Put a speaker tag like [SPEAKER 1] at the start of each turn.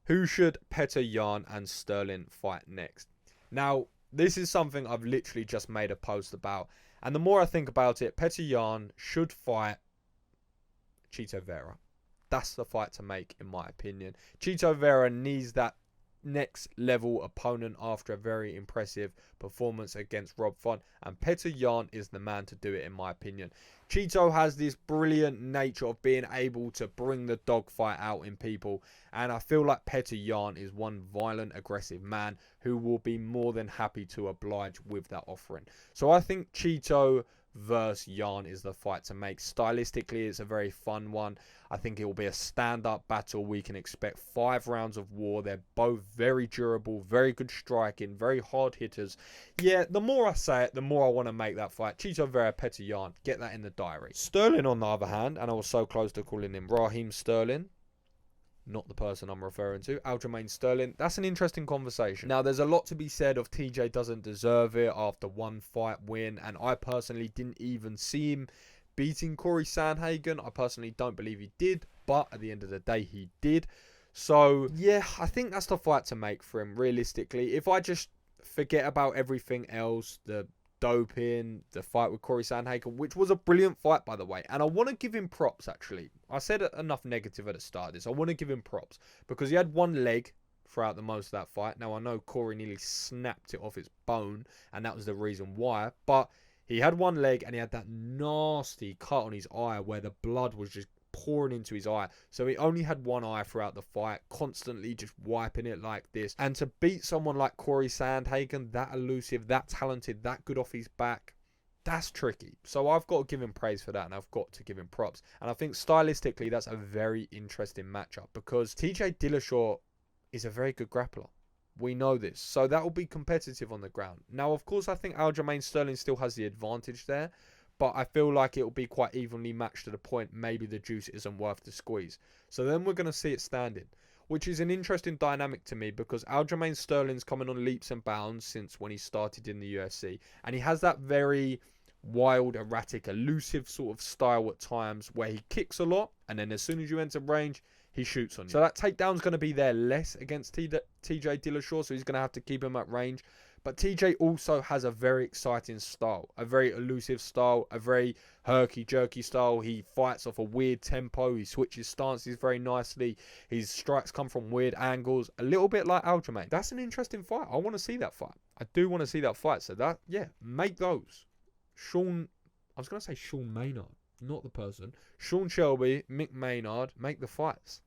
[SPEAKER 1] Who should Petr Yan and Sterling fight next? Now, this is something I've literally just made a post about. And the more I think about it, Petr Yan should fight Chito Vera. That's the fight to make, in my opinion. Chito Vera needs that next level opponent after a very impressive performance against Rob Font, and Petr Yan is the man to do it, in my opinion. Chito has this brilliant nature of being able to bring the dogfight out in people, and I feel like Petr Yan is one violent, aggressive man who will be more than happy to oblige with that offering. So I think Chito versus Yan is the fight to make. Stylistically, it's a very fun one. I think it will be a stand-up battle. We can expect 5 rounds of war. They're both very durable, very good striking, very hard hitters. Yeah, the more I say it, the more I want to make that fight. Chito Vera, Petr Yan. Get that in the diary. Sterling, on the other hand, and I was so close to calling him Raheem Sterling, not the person I'm referring to, Aljamain Sterling. That's an interesting conversation. Now, there's a lot to be said of TJ doesn't deserve it after one fight win, and I personally didn't even see him beating Corey Sandhagen. I personally don't believe he did, but at the end of the day, he did. So, yeah, I think that's the fight to make for him, realistically. If I just forget about everything else, the doping, the fight with Corey Sandhagen, which was a brilliant fight, by the way. And I want to give him props, actually. I said enough negative at the start of this. I want to give him props because he had one leg throughout the most of that fight. Now, I know Corey nearly snapped it off its bone, and that was the reason why. But he had one leg, and he had that nasty cut on his eye where the blood was just pouring into his eye. So he only had one eye throughout the fight, constantly just wiping it like this. And to beat someone like Corey Sandhagen, that elusive, that talented, that good off his back, that's tricky. So I've got to give him praise for that, and I've got to give him props. And I think stylistically, that's a very interesting matchup because TJ Dillashaw is a very good grappler. We know this. So that will be competitive on the ground. Now, of course, I think Aljamain Sterling still has the advantage there, but I feel like it will be quite evenly matched to the point maybe the juice isn't worth the squeeze. So then we're going to see it standing, which is an interesting dynamic to me because Aljamain Sterling's coming on leaps and bounds since when he started in the UFC. And he has that very wild, erratic, elusive sort of style at times where he kicks a lot, and then as soon as you enter range, he shoots on you. So that takedown's going to be there less against TJ Dillashaw, so he's going to have to keep him at range. But TJ also has a very exciting style, a very elusive style, a very herky-jerky style. He fights off a weird tempo. He switches stances very nicely. His strikes come from weird angles, a little bit like Aljamain. That's an interesting fight. I want to see that fight. I do want to see that fight. So that, yeah, make those. I was going to say Sean Maynard, not the person. Sean Shelby, Mick Maynard, make the fights.